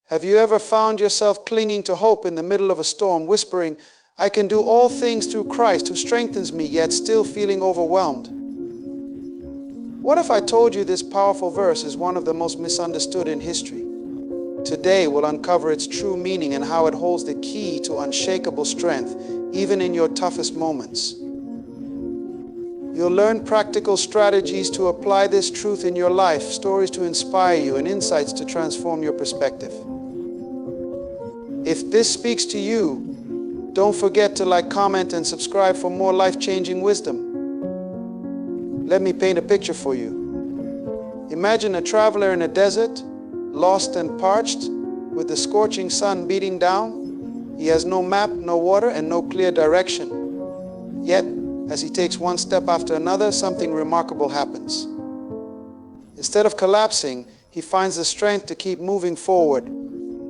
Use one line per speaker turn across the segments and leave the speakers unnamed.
Have you ever found yourself clinging to hope in the middle of a storm, whispering, "I can do all things through Christ who strengthens me," yet still feeling overwhelmed? What if I told you this powerful verse is one of the most misunderstood in history? Today we'll uncover its true meaning and how it holds the key to unshakable strength, even in your toughest moments. You'll learn practical strategies to apply this truth in your life, stories to inspire you, and insights to transform your perspective. If this speaks to you, don't forget to like, comment, and subscribe for more life-changing wisdom. Let me paint a picture for you. Imagine a traveler in a desert, lost and parched, with the scorching sun beating down. He has no map, no water, and no clear direction. Yet, as he takes one step after another, something remarkable happens. Instead of collapsing, he finds the strength to keep moving forward.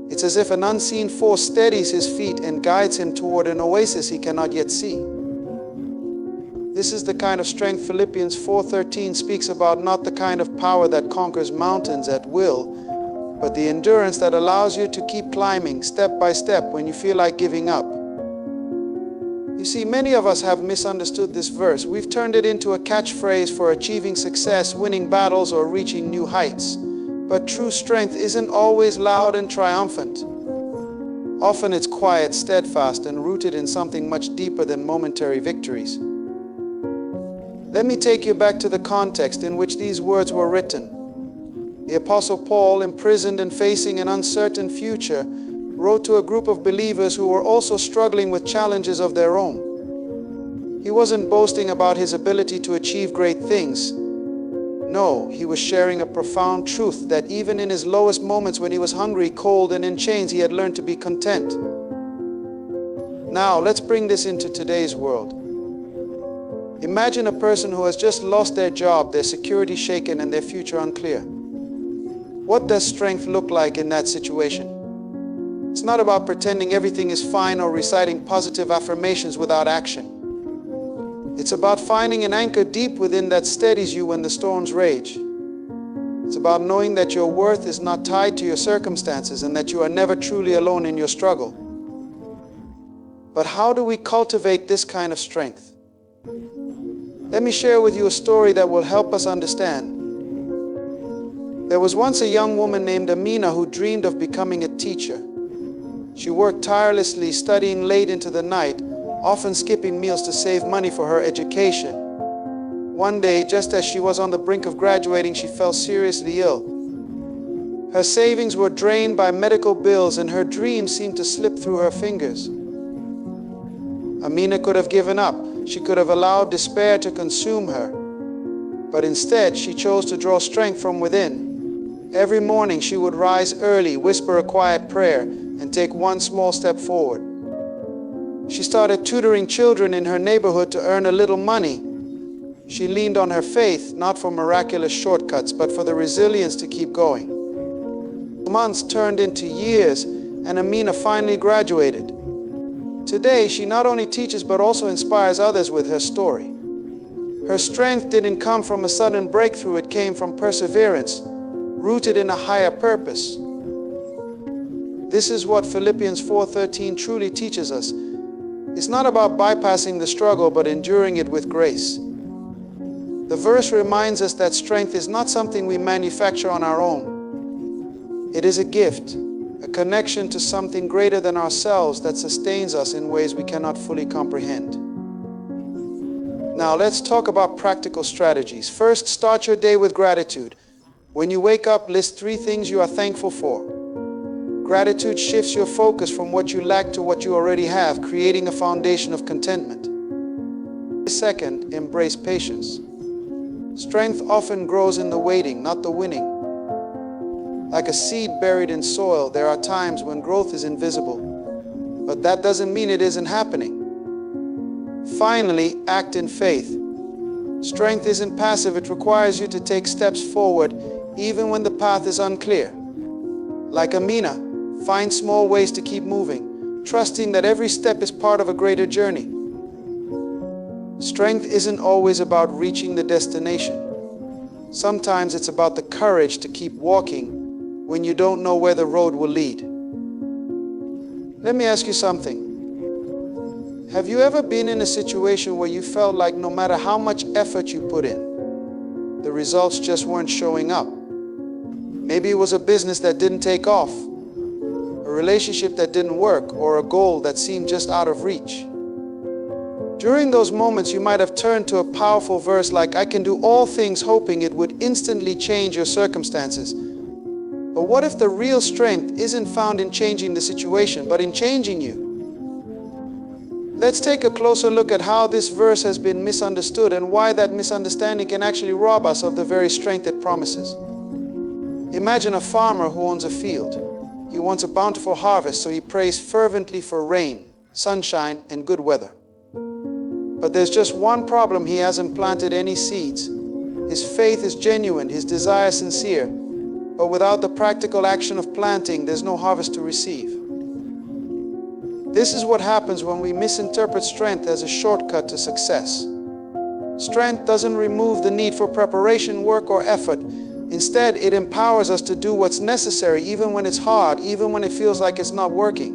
It's as if an unseen force steadies his feet and guides him toward an oasis he cannot yet see. This is the kind of strength Philippians 4:13 speaks about, not the kind of power that conquers mountains at will, but the endurance that allows you to keep climbing step by step when you feel like giving up. You see, many of us have misunderstood this verse. We've turned it into a catchphrase for achieving success, winning battles, or reaching new heights. But true strength isn't always loud and triumphant. Often it's quiet, steadfast, and rooted in something much deeper than momentary victories. Let me take you back to the context in which these words were written. The Apostle Paul, imprisoned and facing an uncertain future, wrote to a group of believers who were also struggling with challenges of their own. He wasn't boasting about his ability to achieve great things. No, he was sharing a profound truth that even in his lowest moments, when he was hungry, cold, and in chains, he had learned to be content. Now, let's bring this into today's world. Imagine a person who has just lost their job, their security shaken, and their future unclear. What does strength look like in that situation? It's not about pretending everything is fine or reciting positive affirmations without action. It's about finding an anchor deep within that steadies you when the storms rage. It's about knowing that your worth is not tied to your circumstances and that you are never truly alone in your struggle. But how do we cultivate this kind of strength? Let me share with you a story that will help us understand. There was once a young woman named Amina who dreamed of becoming a teacher. She worked tirelessly, studying late into the night, often skipping meals to save money for her education. One day, just as she was on the brink of graduating, she fell seriously ill. Her savings were drained by medical bills, and her dreams seemed to slip through her fingers. Amina could have given up. She could have allowed despair to consume her. But instead, she chose to draw strength from within. Every morning, she would rise early, whisper a quiet prayer, and take one small step forward. She started tutoring children in her neighborhood to earn a little money. She leaned on her faith, not for miraculous shortcuts, but for the resilience to keep going. Months turned into years, and Amina finally graduated. Today, she not only teaches but also inspires others with her story. Her strength didn't come from a sudden breakthrough, it came from perseverance, rooted in a higher purpose. This is what Philippians 4:13 truly teaches us. It's not about bypassing the struggle, but enduring it with grace. The verse reminds us that strength is not something we manufacture on our own. It is a gift, a connection to something greater than ourselves that sustains us in ways we cannot fully comprehend. Now let's talk about practical strategies. First, start your day with gratitude. When you wake up, list 3 things you are thankful for. Gratitude shifts your focus from what you lack to what you already have, creating a foundation of contentment. Second, embrace patience. Strength often grows in the waiting, not the winning. Like a seed buried in soil, there are times when growth is invisible, but that doesn't mean it isn't happening. Finally, act in faith. Strength isn't passive, it requires you to take steps forward even when the path is unclear. Like Amina, find small ways to keep moving, trusting that every step is part of a greater journey. Strength isn't always about reaching the destination. Sometimes it's about the courage to keep walking when you don't know where the road will lead. Let me ask you something. Have you ever been in a situation where you felt like no matter how much effort you put in, the results just weren't showing up? Maybe it was a business that didn't take off, a relationship that didn't work, or a goal that seemed just out of reach. During those moments, you might have turned to a powerful verse like, "I can do all things," hoping it would instantly change your circumstances. But what if the real strength isn't found in changing the situation, but in changing you? Let's take a closer look at how this verse has been misunderstood and why that misunderstanding can actually rob us of the very strength it promises. Imagine a farmer who owns a field. He wants a bountiful harvest, so he prays fervently for rain, sunshine, and good weather. But there's just one problem: he hasn't planted any seeds. His faith is genuine, his desire sincere, but without the practical action of planting, there's no harvest to receive. This is what happens when we misinterpret strength as a shortcut to success. Strength doesn't remove the need for preparation, work, or effort. Instead, it empowers us to do what's necessary, even when it's hard, even when it feels like it's not working.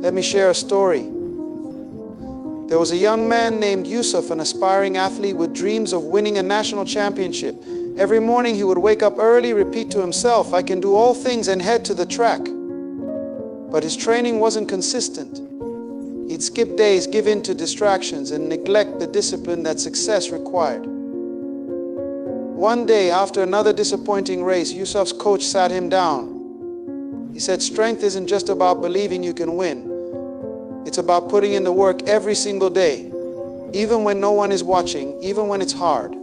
Let me share a story. There was a young man named Yusuf, an aspiring athlete with dreams of winning a national championship. Every morning he would wake up early, repeat to himself, "I can do all things," and head to the track. But his training wasn't consistent. He'd skip days, give in to distractions, and neglect the discipline that success required. One day, after another disappointing race, Yusuf's coach sat him down. He said, "Strength isn't just about believing you can win. It's about putting in the work every single day, even when no one is watching, even when it's hard."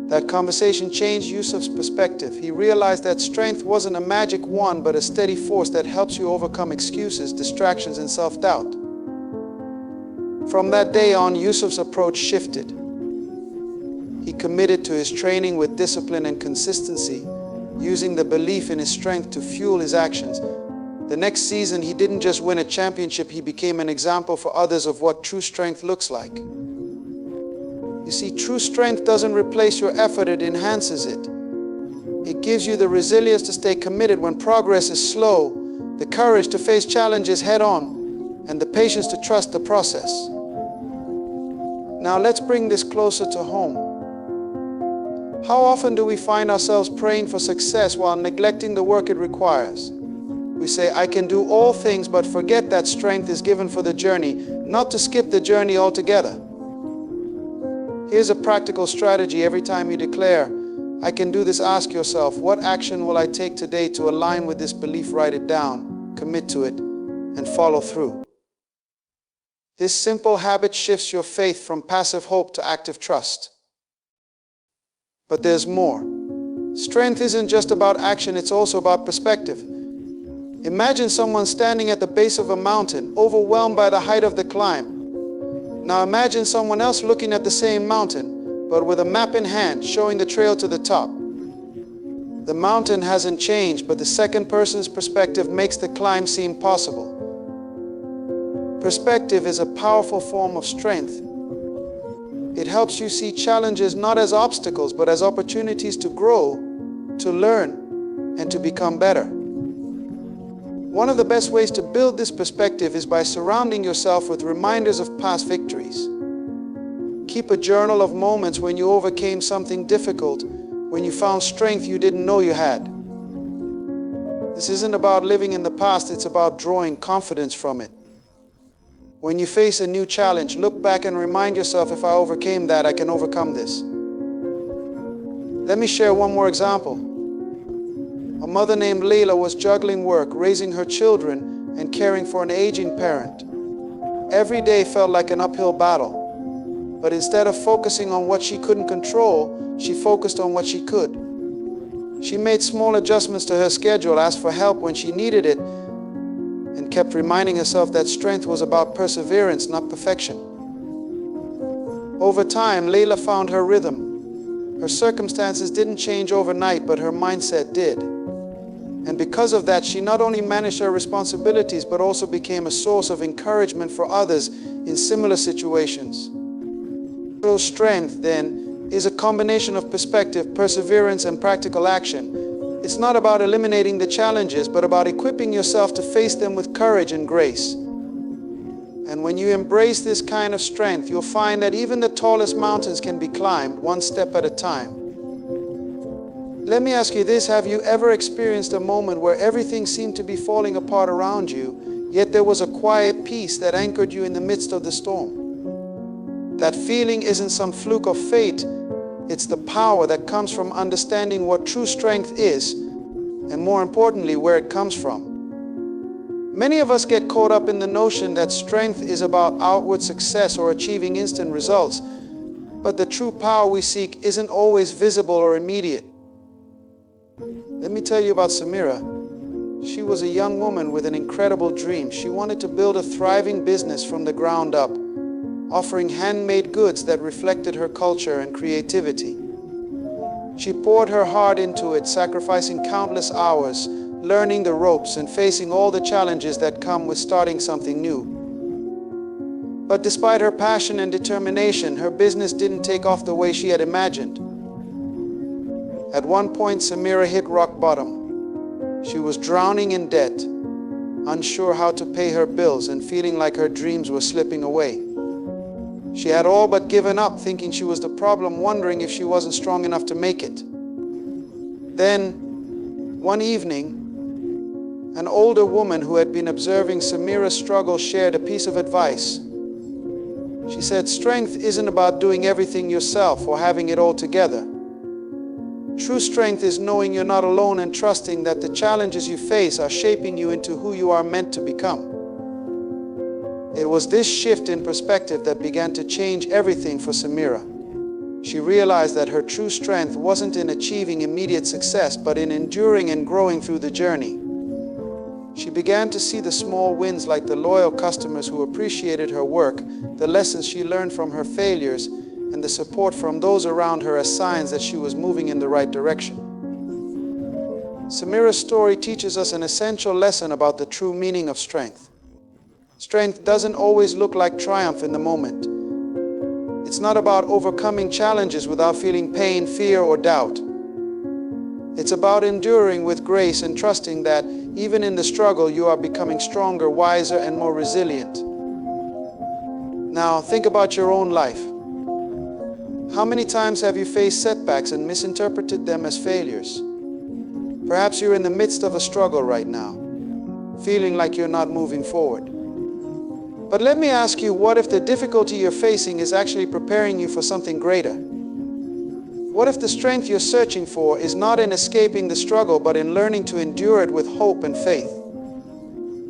That conversation changed Yusuf's perspective. He realized that strength wasn't a magic wand, but a steady force that helps you overcome excuses, distractions, and self-doubt. From that day on, Yusuf's approach shifted. He committed to his training with discipline and consistency, using the belief in his strength to fuel his actions. The next season, he didn't just win a championship, he became an example for others of what true strength looks like. You see, true strength doesn't replace your effort, it enhances it. It gives you the resilience to stay committed when progress is slow, the courage to face challenges head on, and the patience to trust the process. Now let's bring this closer to home. How often do we find ourselves praying for success while neglecting the work it requires? We say, "I can do all things," but forget that strength is given for the journey, not to skip the journey altogether. Here's a practical strategy. Every time you declare, "I can do this," ask yourself, what action will I take today to align with this belief? Write it down, commit to it, and follow through. This simple habit shifts your faith from passive hope to active trust. But there's more. Strength isn't just about action, it's also about perspective. Imagine someone standing at the base of a mountain, overwhelmed by the height of the climb. Now imagine someone else looking at the same mountain, but with a map in hand, showing the trail to the top. The mountain hasn't changed, but the second person's perspective makes the climb seem possible. Perspective is a powerful form of strength. It helps you see challenges not as obstacles, but as opportunities to grow, to learn, and to become better. One of the best ways to build this perspective is by surrounding yourself with reminders of past victories. Keep a journal of moments when you overcame something difficult, when you found strength you didn't know you had. This isn't about living in the past, it's about drawing confidence from it. When you face a new challenge, look back and remind yourself, "If I overcame that, I can overcome this." Let me share one more example. A mother named Layla was juggling work, raising her children, and caring for an aging parent. Every day felt like an uphill battle. But instead of focusing on what she couldn't control, she focused on what she could. She made small adjustments to her schedule, asked for help when she needed it, and kept reminding herself that strength was about perseverance, not perfection. Over time, Layla found her rhythm. Her circumstances didn't change overnight, but her mindset did. And because of that, she not only managed her responsibilities, but also became a source of encouragement for others in similar situations. True strength, then, is a combination of perspective, perseverance, and practical action. It's not about eliminating the challenges, but about equipping yourself to face them with courage and grace. And when you embrace this kind of strength, you'll find that even the tallest mountains can be climbed one step at a time. Let me ask you this: have you ever experienced a moment where everything seemed to be falling apart around you, yet there was a quiet peace that anchored you in the midst of the storm? That feeling isn't some fluke of fate. It's the power that comes from understanding what true strength is, and more importantly, where it comes from. Many of us get caught up in the notion that strength is about outward success or achieving instant results, but the true power we seek isn't always visible or immediate. Let me tell you about Samira. She was a young woman with an incredible dream. She wanted to build a thriving business from the ground up, offering handmade goods that reflected her culture and creativity. She poured her heart into it, sacrificing countless hours, learning the ropes and facing all the challenges that come with starting something new. But despite her passion and determination, her business didn't take off the way she had imagined. At one point, Samira hit rock bottom. She was drowning in debt, unsure how to pay her bills and feeling like her dreams were slipping away. She had all but given up, thinking she was the problem, wondering if she wasn't strong enough to make it. Then, one evening, an older woman who had been observing Samira's struggle shared a piece of advice. She said, "Strength isn't about doing everything yourself or having it all together. True strength is knowing you're not alone and trusting that the challenges you face are shaping you into who you are meant to become." It was this shift in perspective that began to change everything for Samira. She realized that her true strength wasn't in achieving immediate success, but in enduring and growing through the journey. She began to see the small wins, like the loyal customers who appreciated her work, the lessons she learned from her failures, and the support from those around her as signs that she was moving in the right direction. Samira's story teaches us an essential lesson about the true meaning of strength. Strength doesn't always look like triumph in the moment. It's not about overcoming challenges without feeling pain, fear, or doubt. It's about enduring with grace and trusting that even in the struggle, you are becoming stronger, wiser, and more resilient. Now, think about your own life. How many times have you faced setbacks and misinterpreted them as failures? Perhaps you're in the midst of a struggle right now, feeling like you're not moving forward. But let me ask you, what if the difficulty you're facing is actually preparing you for something greater? What if the strength you're searching for is not in escaping the struggle, but in learning to endure it with hope and faith?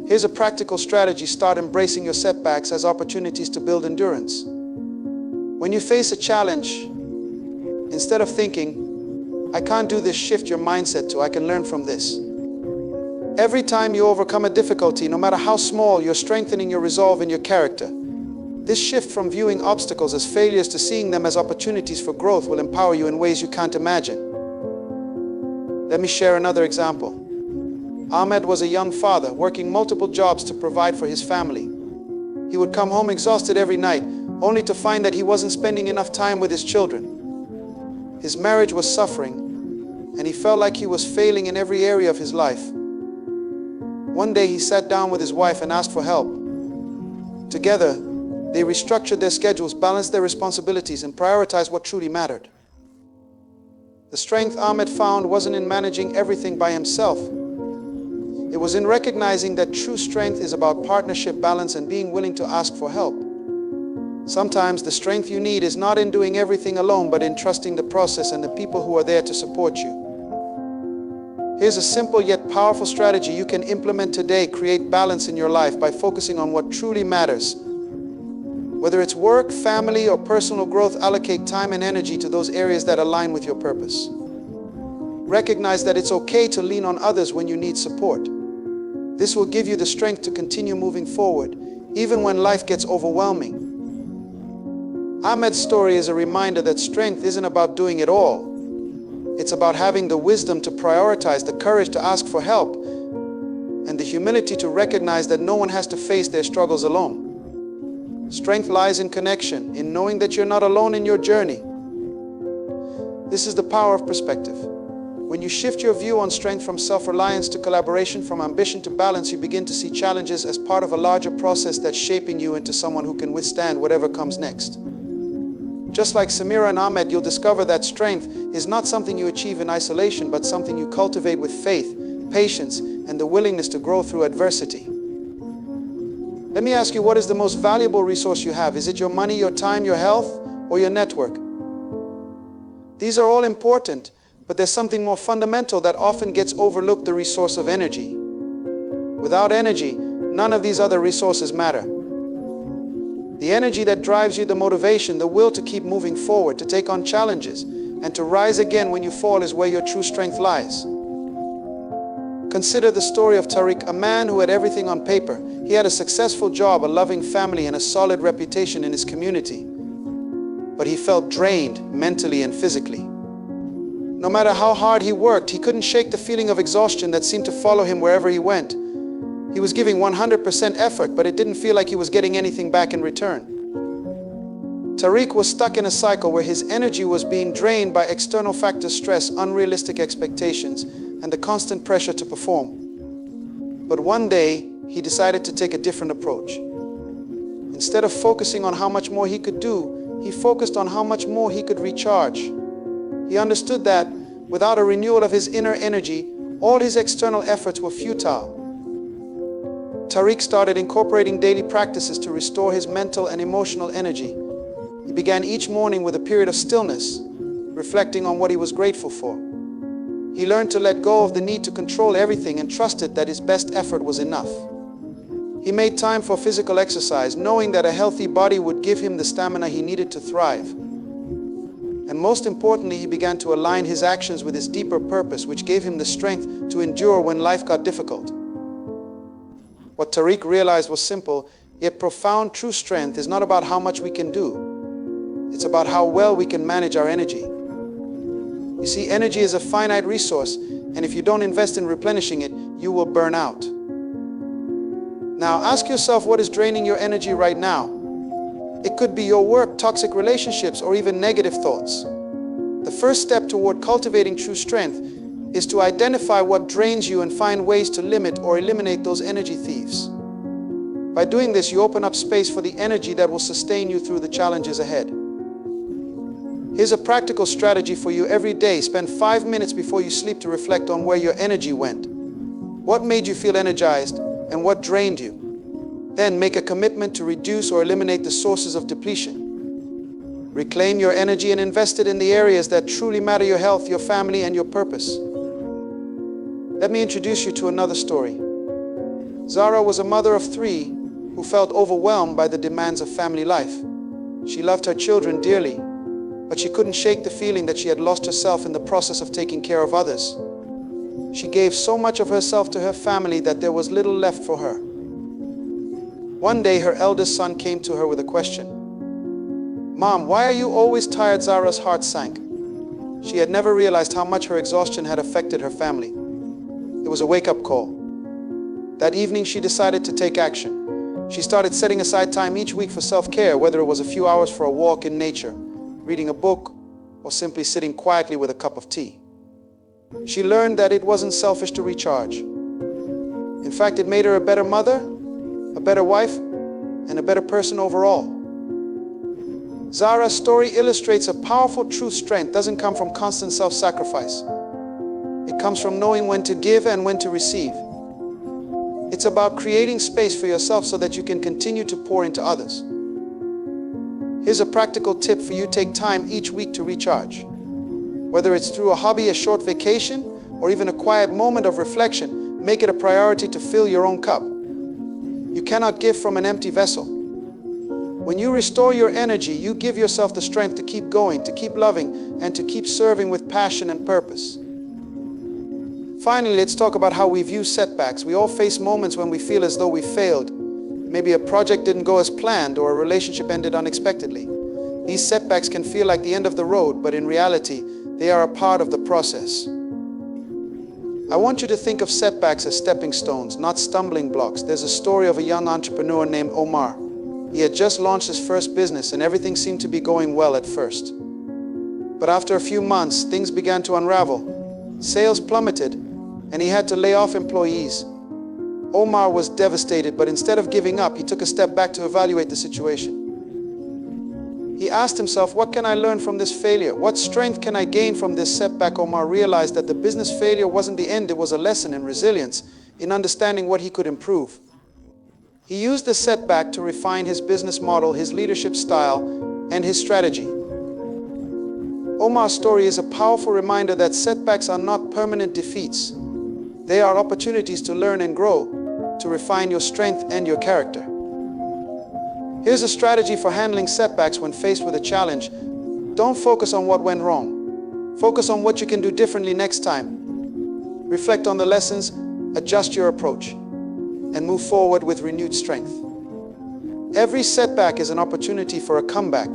Here's a practical strategy: start embracing your setbacks as opportunities to build endurance. When you face a challenge, instead of thinking, "I can't do this," shift your mindset to, "I can learn from this." Every time you overcome a difficulty, no matter how small, you're strengthening your resolve and your character. This shift from viewing obstacles as failures to seeing them as opportunities for growth will empower you in ways you can't imagine. Let me share another example. Ahmed was a young father working multiple jobs to provide for his family. He would come home exhausted every night, only to find that he wasn't spending enough time with his children. His marriage was suffering, and he felt like he was failing in every area of his life. One day he sat down with his wife and asked for help. Together, they restructured their schedules, balanced their responsibilities, and prioritized what truly mattered. The strength Ahmed found wasn't in managing everything by himself. It was in recognizing that true strength is about partnership, balance, and being willing to ask for help. Sometimes the strength you need is not in doing everything alone, but in trusting the process and the people who are there to support you. Here's a simple yet powerful strategy you can implement today. Create balance in your life by focusing on what truly matters. Whether it's work, family, or personal growth, allocate time and energy to those areas that align with your purpose. Recognize that it's okay to lean on others when you need support. This will give you the strength to continue moving forward, even when life gets overwhelming. Ahmed's story is a reminder that strength isn't about doing it all. It's about having the wisdom to prioritize, the courage to ask for help, and the humility to recognize that no one has to face their struggles alone. Strength lies in connection, in knowing that you're not alone in your journey. This is the power of perspective. When you shift your view on strength from self-reliance to collaboration, from ambition to balance, you begin to see challenges as part of a larger process that's shaping you into someone who can withstand whatever comes next. Just like Samira and Ahmed, you'll discover that strength is not something you achieve in isolation, but something you cultivate with faith, patience, and the willingness to grow through adversity. Let me ask you, what is the most valuable resource you have? Is it your money, your time, your health, or your network? These are all important, but there's something more fundamental that often gets overlooked: the resource of energy. Without energy, none of these other resources matter. The energy that drives you, the motivation, the will to keep moving forward, to take on challenges, and to rise again when you fall is where your true strength lies. Consider the story of Tariq, a man who had everything on paper. He had a successful job, a loving family, and a solid reputation in his community. But he felt drained mentally and physically. No matter how hard he worked, he couldn't shake the feeling of exhaustion that seemed to follow him wherever he went. He was giving 100% effort, but it didn't feel like he was getting anything back in return. Tariq was stuck in a cycle where his energy was being drained by external factors: stress, unrealistic expectations, and the constant pressure to perform. But one day, he decided to take a different approach. Instead of focusing on how much more he could do, he focused on how much more he could recharge. He understood that without a renewal of his inner energy, all his external efforts were futile. Tariq started incorporating daily practices to restore his mental and emotional energy. He began each morning with a period of stillness, reflecting on what he was grateful for. He learned to let go of the need to control everything and trusted that his best effort was enough. He made time for physical exercise, knowing that a healthy body would give him the stamina he needed to thrive. And most importantly, he began to align his actions with his deeper purpose, which gave him the strength to endure when life got difficult. What Tariq realized was simple, yet profound: true strength is not about how much we can do. It's about how well we can manage our energy. You see, energy is a finite resource, and if you don't invest in replenishing it, you will burn out. Now, ask yourself, what is draining your energy right now? It could be your work, toxic relationships, or even negative thoughts. The first step toward cultivating true strength is to identify what drains you and find ways to limit or eliminate those energy thieves. By doing this, you open up space for the energy that will sustain you through the challenges ahead. Here's a practical strategy for you every day. Spend 5 minutes before you sleep to reflect on where your energy went. What made you feel energized and what drained you? Then make a commitment to reduce or eliminate the sources of depletion. Reclaim your energy and invest it in the areas that truly matter: your health, your family, and your purpose. Let me introduce you to another story. Zara was a mother of 3 who felt overwhelmed by the demands of family life. She loved her children dearly, but she couldn't shake the feeling that she had lost herself in the process of taking care of others. She gave so much of herself to her family that there was little left for her. One day, her eldest son came to her with a question. "Mom, why are you always tired?" Zara's heart sank. She had never realized how much her exhaustion had affected her family. It was a wake-up call. That evening, she decided to take action. She started setting aside time each week for self-care, whether it was a few hours for a walk in nature, reading a book, or simply sitting quietly with a cup of tea. She learned that it wasn't selfish to recharge. In fact, it made her a better mother, a better wife, and a better person overall. Zara's story illustrates a powerful true strength doesn't come from constant self-sacrifice. It comes from knowing when to give and when to receive. It's about creating space for yourself so that you can continue to pour into others. Here's a practical tip for you: take time each week to recharge. Whether it's through a hobby, a short vacation, or even a quiet moment of reflection, make it a priority to fill your own cup. You cannot give from an empty vessel. When you restore your energy, you give yourself the strength to keep going, to keep loving, and to keep serving with passion and purpose. Finally, let's talk about how we view setbacks. We all face moments when we feel as though we failed. Maybe a project didn't go as planned, or a relationship ended unexpectedly. These setbacks can feel like the end of the road, but in reality, they are a part of the process. I want you to think of setbacks as stepping stones, not stumbling blocks. There's a story of a young entrepreneur named Omar. He had just launched his first business, and everything seemed to be going well at first. But after a few months, things began to unravel. Sales plummeted, and he had to lay off employees. Omar was devastated, but instead of giving up, he took a step back to evaluate the situation. He asked himself, what can I learn from this failure? What strength can I gain from this setback? Omar realized that the business failure wasn't the end, it was a lesson in resilience, in understanding what he could improve. He used the setback to refine his business model, his leadership style, and his strategy. Omar's story is a powerful reminder that setbacks are not permanent defeats. They are opportunities to learn and grow, to refine your strength and your character. Here's a strategy for handling setbacks when faced with a challenge. Don't focus on what went wrong. Focus on what you can do differently next time. Reflect on the lessons, adjust your approach, and move forward with renewed strength. Every setback is an opportunity for a comeback.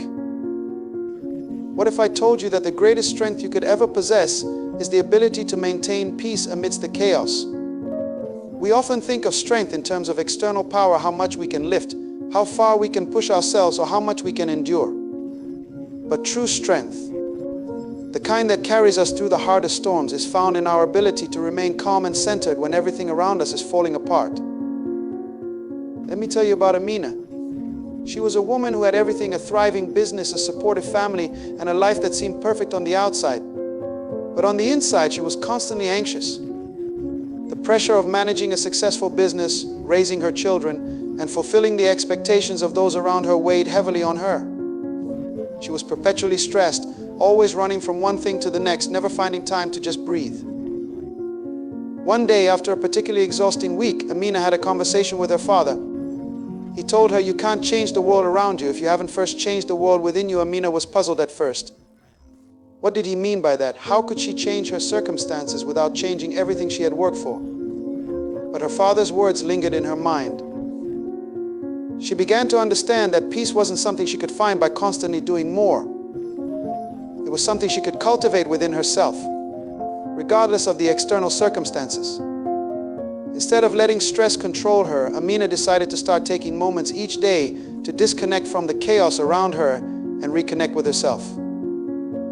What if I told you that the greatest strength you could ever possess is the ability to maintain peace amidst the chaos? We often think of strength in terms of external power, how much we can lift, how far we can push ourselves, or how much we can endure. But true strength, the kind that carries us through the hardest storms, is found in our ability to remain calm and centered when everything around us is falling apart. Let me tell you about Amina. She was a woman who had everything: a thriving business, a supportive family, and a life that seemed perfect on the outside. But on the inside, she was constantly anxious. The pressure of managing a successful business, raising her children, and fulfilling the expectations of those around her weighed heavily on her. She was perpetually stressed, always running from one thing to the next, never finding time to just breathe. One day, after a particularly exhausting week, Amina had a conversation with her father. He told her, "You can't change the world around you if you haven't first changed the world within you." Amina was puzzled at first. What did he mean by that? How could she change her circumstances without changing everything she had worked for? But her father's words lingered in her mind. She began to understand that peace wasn't something she could find by constantly doing more. It was something she could cultivate within herself, regardless of the external circumstances. Instead of letting stress control her, Amina decided to start taking moments each day to disconnect from the chaos around her and reconnect with herself.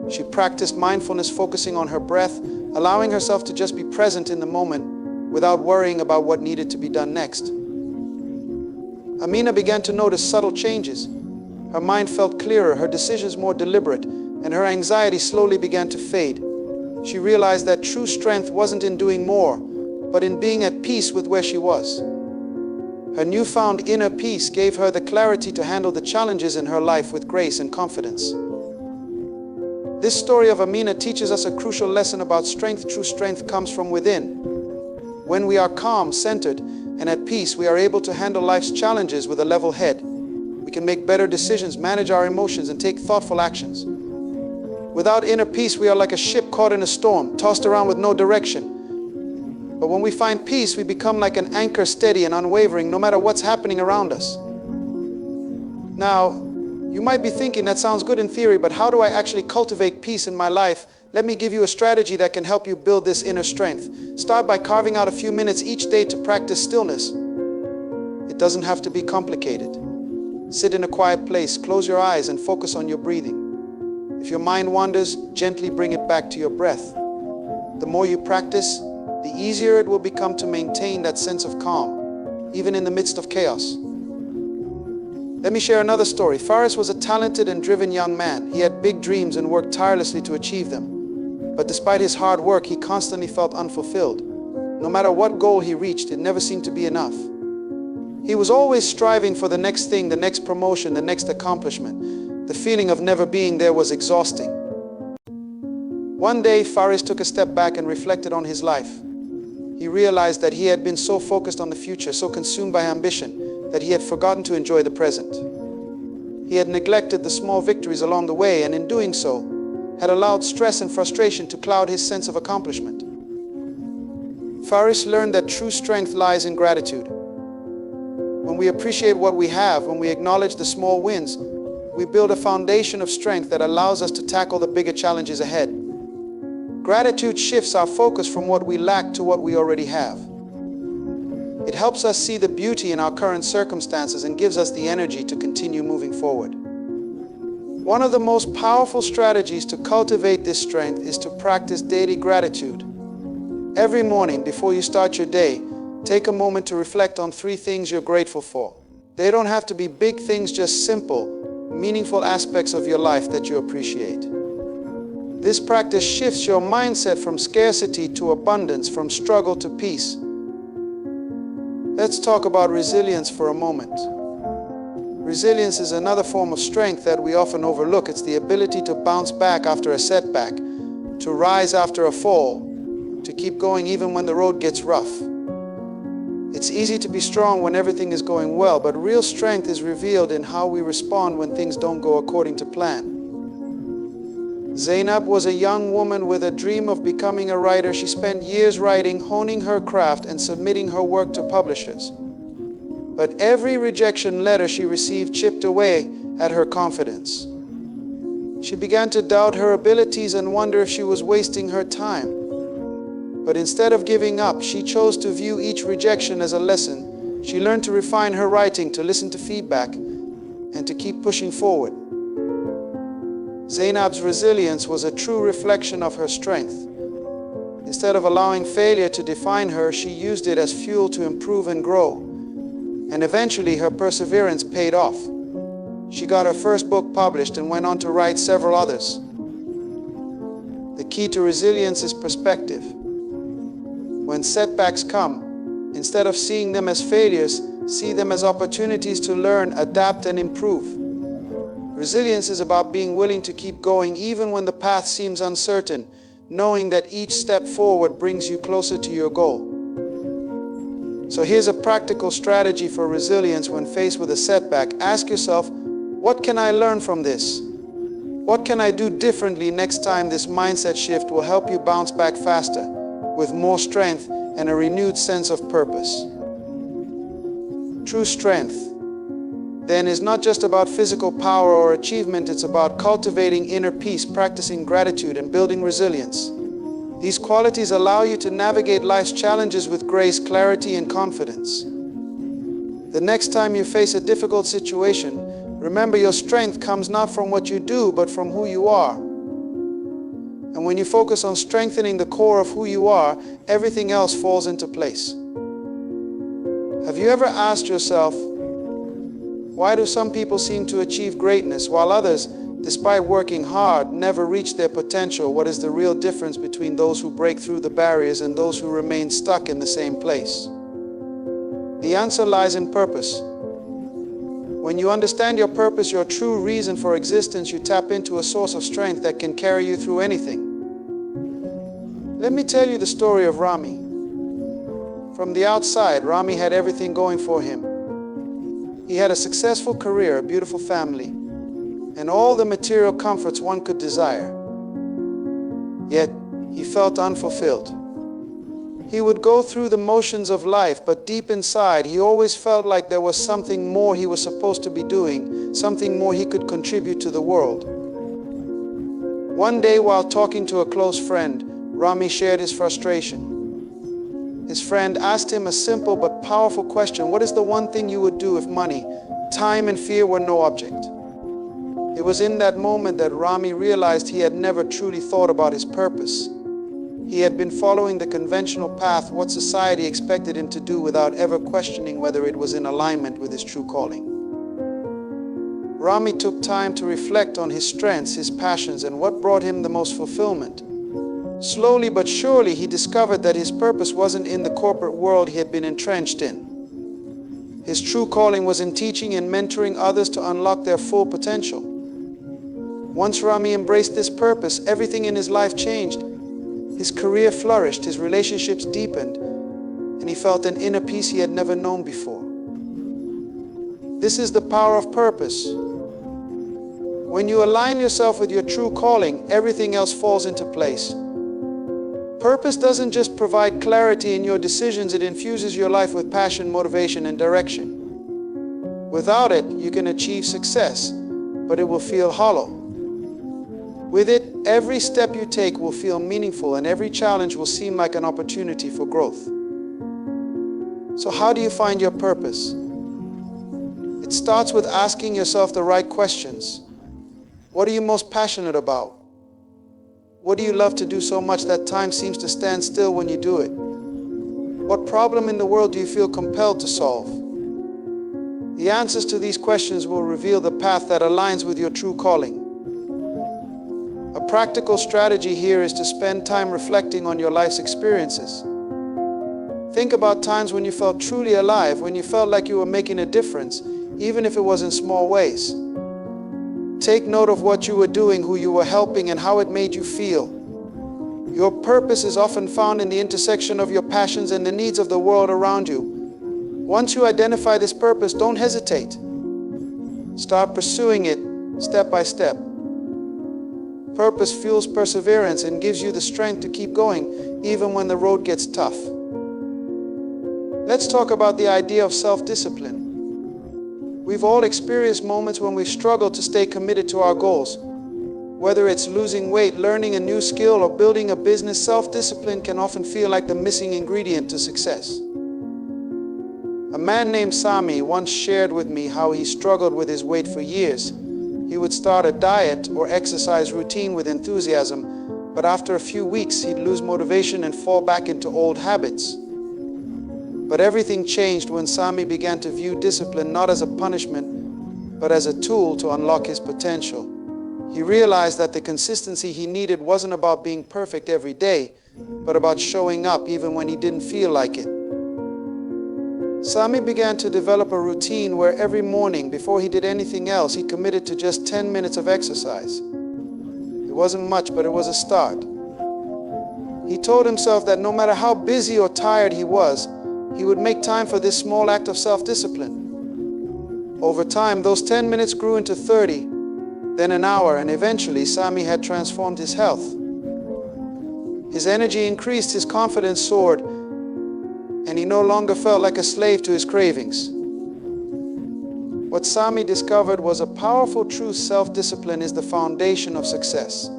She practiced mindfulness, focusing on her breath, allowing herself to just be present in the moment without worrying about what needed to be done next. Amina began to notice subtle changes. Her mind felt clearer, her decisions more deliberate, and her anxiety slowly began to fade. She realized that true strength wasn't in doing more, but in being at peace with where she was. Her newfound inner peace gave her the clarity to handle the challenges in her life with grace and confidence. This story of Amina teaches us a crucial lesson about strength. True strength comes from within. When we are calm, centered, and at peace, we are able to handle life's challenges with a level head. We can make better decisions, manage our emotions, and take thoughtful actions. Without inner peace, we are like a ship caught in a storm, tossed around with no direction. But when we find peace, we become like an anchor, steady and unwavering, no matter what's happening around us. Now, you might be thinking, that sounds good in theory, but how do I actually cultivate peace in my life? Let me give you a strategy that can help you build this inner strength. Start by carving out a few minutes each day to practice stillness. It doesn't have to be complicated. Sit in a quiet place, close your eyes, and focus on your breathing. If your mind wanders, gently bring it back to your breath. The more you practice, the easier it will become to maintain that sense of calm, even in the midst of chaos. Let me share another story. Faris was a talented and driven young man. He had big dreams and worked tirelessly to achieve them. But despite his hard work, he constantly felt unfulfilled. No matter what goal he reached, it never seemed to be enough. He was always striving for the next thing, the next promotion, the next accomplishment. The feeling of never being there was exhausting. One day, Faris took a step back and reflected on his life. He realized that he had been so focused on the future, so consumed by ambition, that he had forgotten to enjoy the present. He had neglected the small victories along the way, and in doing so, had allowed stress and frustration to cloud his sense of accomplishment. Faris learned that true strength lies in gratitude. When we appreciate what we have, when we acknowledge the small wins, we build a foundation of strength that allows us to tackle the bigger challenges ahead. Gratitude shifts our focus from what we lack to what we already have. It helps us see the beauty in our current circumstances and gives us the energy to continue moving forward. One of the most powerful strategies to cultivate this strength is to practice daily gratitude. Every morning, before you start your day, take a moment to reflect on 3 things you're grateful for. They don't have to be big things, just simple, meaningful aspects of your life that you appreciate. This practice shifts your mindset from scarcity to abundance, from struggle to peace. Let's talk about resilience for a moment. Resilience is another form of strength that we often overlook. It's the ability to bounce back after a setback, to rise after a fall, to keep going even when the road gets rough. It's easy to be strong when everything is going well, but real strength is revealed in how we respond when things don't go according to plan. Zainab was a young woman with a dream of becoming a writer. She spent years writing, honing her craft, and submitting her work to publishers. But every rejection letter she received chipped away at her confidence. She began to doubt her abilities and wonder if she was wasting her time. But instead of giving up, she chose to view each rejection as a lesson. She learned to refine her writing, to listen to feedback, and to keep pushing forward. Zainab's resilience was a true reflection of her strength. Instead of allowing failure to define her, she used it as fuel to improve and grow. And eventually her perseverance paid off. She got her first book published and went on to write several others. The key to resilience is perspective. When setbacks come, instead of seeing them as failures, see them as opportunities to learn, adapt, and improve. Resilience is about being willing to keep going even when the path seems uncertain, knowing that each step forward brings you closer to your goal. So here's a practical strategy for resilience when faced with a setback. Ask yourself, what can I learn from this? What can I do differently next time? This mindset shift will help you bounce back faster, with more strength and a renewed sense of purpose. True strength, then, is not just about physical power or achievement. It's about cultivating inner peace, practicing gratitude, and building resilience. These qualities allow you to navigate life's challenges with grace, clarity, and confidence. The next time you face a difficult situation, remember your strength comes not from what you do, but from who you are. And when you focus on strengthening the core of who you are, everything else falls into place. Have you ever asked yourself, why do some people seem to achieve greatness while others, despite working hard, never reach their potential? What is the real difference between those who break through the barriers and those who remain stuck in the same place? The answer lies in purpose. When you understand your purpose, your true reason for existence, you tap into a source of strength that can carry you through anything. Let me tell you the story of Rami. From the outside, Rami had everything going for him. He had a successful career, a beautiful family, and all the material comforts one could desire. Yet, he felt unfulfilled. He would go through the motions of life, but deep inside, he always felt like there was something more he was supposed to be doing, something more he could contribute to the world. One day, while talking to a close friend, Rami shared his frustration. His friend asked him a simple but powerful question. What is the one thing you would do if money, time, and fear were no object? It was in that moment that Rami realized he had never truly thought about his purpose. He had been following the conventional path, what society expected him to do, without ever questioning whether it was in alignment with his true calling. Rami took time to reflect on his strengths, his passions, and what brought him the most fulfillment. Slowly but surely, he discovered that his purpose wasn't in the corporate world he had been entrenched in. His true calling was in teaching and mentoring others to unlock their full potential. Once Rami embraced this purpose, everything in his life changed. His career flourished, his relationships deepened, and he felt an inner peace he had never known before. This is the power of purpose. When you align yourself with your true calling, everything else falls into place. Purpose doesn't just provide clarity in your decisions, it infuses your life with passion, motivation, and direction. Without it, you can achieve success, but it will feel hollow. With it, every step you take will feel meaningful, and every challenge will seem like an opportunity for growth. So how do you find your purpose? It starts with asking yourself the right questions. What are you most passionate about? What do you love to do so much that time seems to stand still when you do it? What problem in the world do you feel compelled to solve? The answers to these questions will reveal the path that aligns with your true calling. A practical strategy here is to spend time reflecting on your life's experiences. Think about times when you felt truly alive, when you felt like you were making a difference, even if it was in small ways. Take note of what you were doing, who you were helping, and how it made you feel. Your purpose is often found in the intersection of your passions and the needs of the world around you. Once you identify this purpose, don't hesitate. Start pursuing it step by step. Purpose fuels perseverance and gives you the strength to keep going even when the road gets tough. Let's talk about the idea of self-discipline. We've all experienced moments when we've struggled to stay committed to our goals. Whether it's losing weight, learning a new skill, or building a business, self-discipline can often feel like the missing ingredient to success. A man named Sami once shared with me how he struggled with his weight for years. He would start a diet or exercise routine with enthusiasm, but after a few weeks he'd lose motivation and fall back into old habits. But everything changed when Sami began to view discipline not as a punishment, but as a tool to unlock his potential. He realized that the consistency he needed wasn't about being perfect every day, but about showing up even when he didn't feel like it. Sami began to develop a routine where every morning, before he did anything else, he committed to just 10 minutes of exercise. It wasn't much, but it was a start. He told himself that no matter how busy or tired he was, he would make time for this small act of self-discipline. Over time, those 10 minutes grew into 30, then an hour, and eventually Sami had transformed his health. His energy increased, his confidence soared, and he no longer felt like a slave to his cravings. What Sami discovered was a powerful truth: self-discipline is the foundation of success.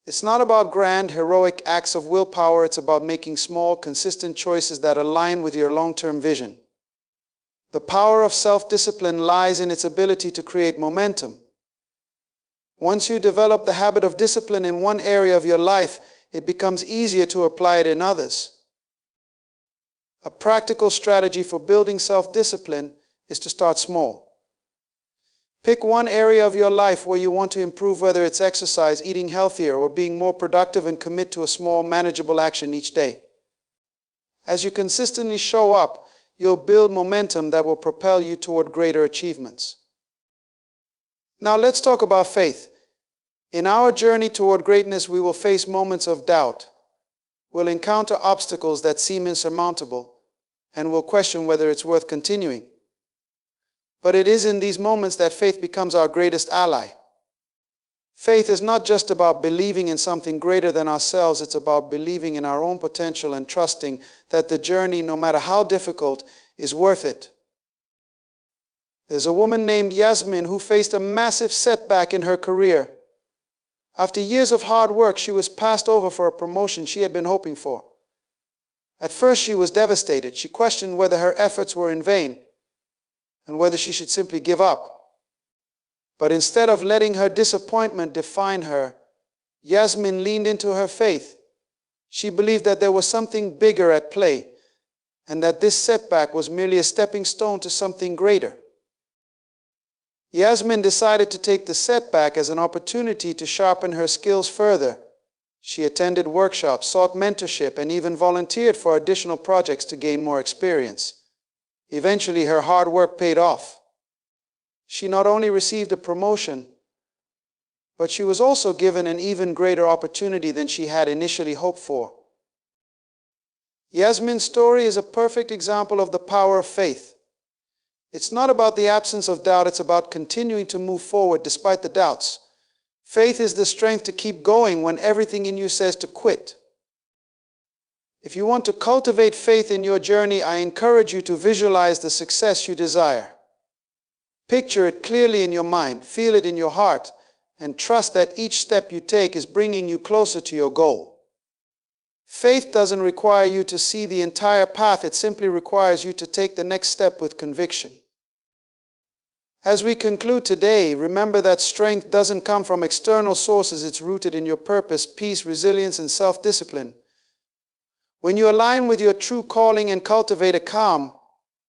It's not about grand, heroic acts of willpower, it's about making small, consistent choices that align with your long-term vision. The power of self-discipline lies in its ability to create momentum. Once you develop the habit of discipline in one area of your life, it becomes easier to apply it in others. A practical strategy for building self-discipline is to start small. Pick one area of your life where you want to improve, whether it's exercise, eating healthier, or being more productive, and commit to a small, manageable action each day. As you consistently show up, you'll build momentum that will propel you toward greater achievements. Now let's talk about faith. In our journey toward greatness, we will face moments of doubt. We'll encounter obstacles that seem insurmountable, and we'll question whether it's worth continuing. But it is in these moments that faith becomes our greatest ally. Faith is not just about believing in something greater than ourselves, it's about believing in our own potential and trusting that the journey, no matter how difficult, is worth it. There's a woman named Yasmin who faced a massive setback in her career. After years of hard work, she was passed over for a promotion she had been hoping for. At first, she was devastated. She questioned whether her efforts were in vain and whether she should simply give up. But instead of letting her disappointment define her, Yasmin leaned into her faith. She believed that there was something bigger at play, and that this setback was merely a stepping stone to something greater. Yasmin decided to take the setback as an opportunity to sharpen her skills further. She attended workshops, sought mentorship, and even volunteered for additional projects to gain more experience. Eventually, her hard work paid off. She not only received a promotion, but she was also given an even greater opportunity than she had initially hoped for. Yasmin's story is a perfect example of the power of faith. It's not about the absence of doubt, it's about continuing to move forward despite the doubts. Faith is the strength to keep going when everything in you says to quit. If you want to cultivate faith in your journey, I encourage you to visualize the success you desire. Picture it clearly in your mind, feel it in your heart, and trust that each step you take is bringing you closer to your goal. Faith doesn't require you to see the entire path, it simply requires you to take the next step with conviction. As we conclude today, remember that strength doesn't come from external sources. It's rooted in your purpose, peace, resilience, and self-discipline. When you align with your true calling and cultivate a calm,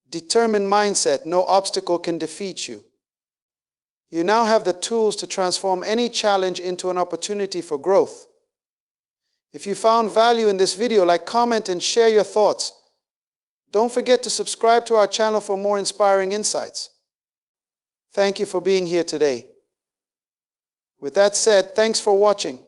determined mindset, no obstacle can defeat you. You now have the tools to transform any challenge into an opportunity for growth. If you found value in this video, like, comment, and share your thoughts. Don't forget to subscribe to our channel for more inspiring insights. Thank you for being here today. With that said, thanks for watching.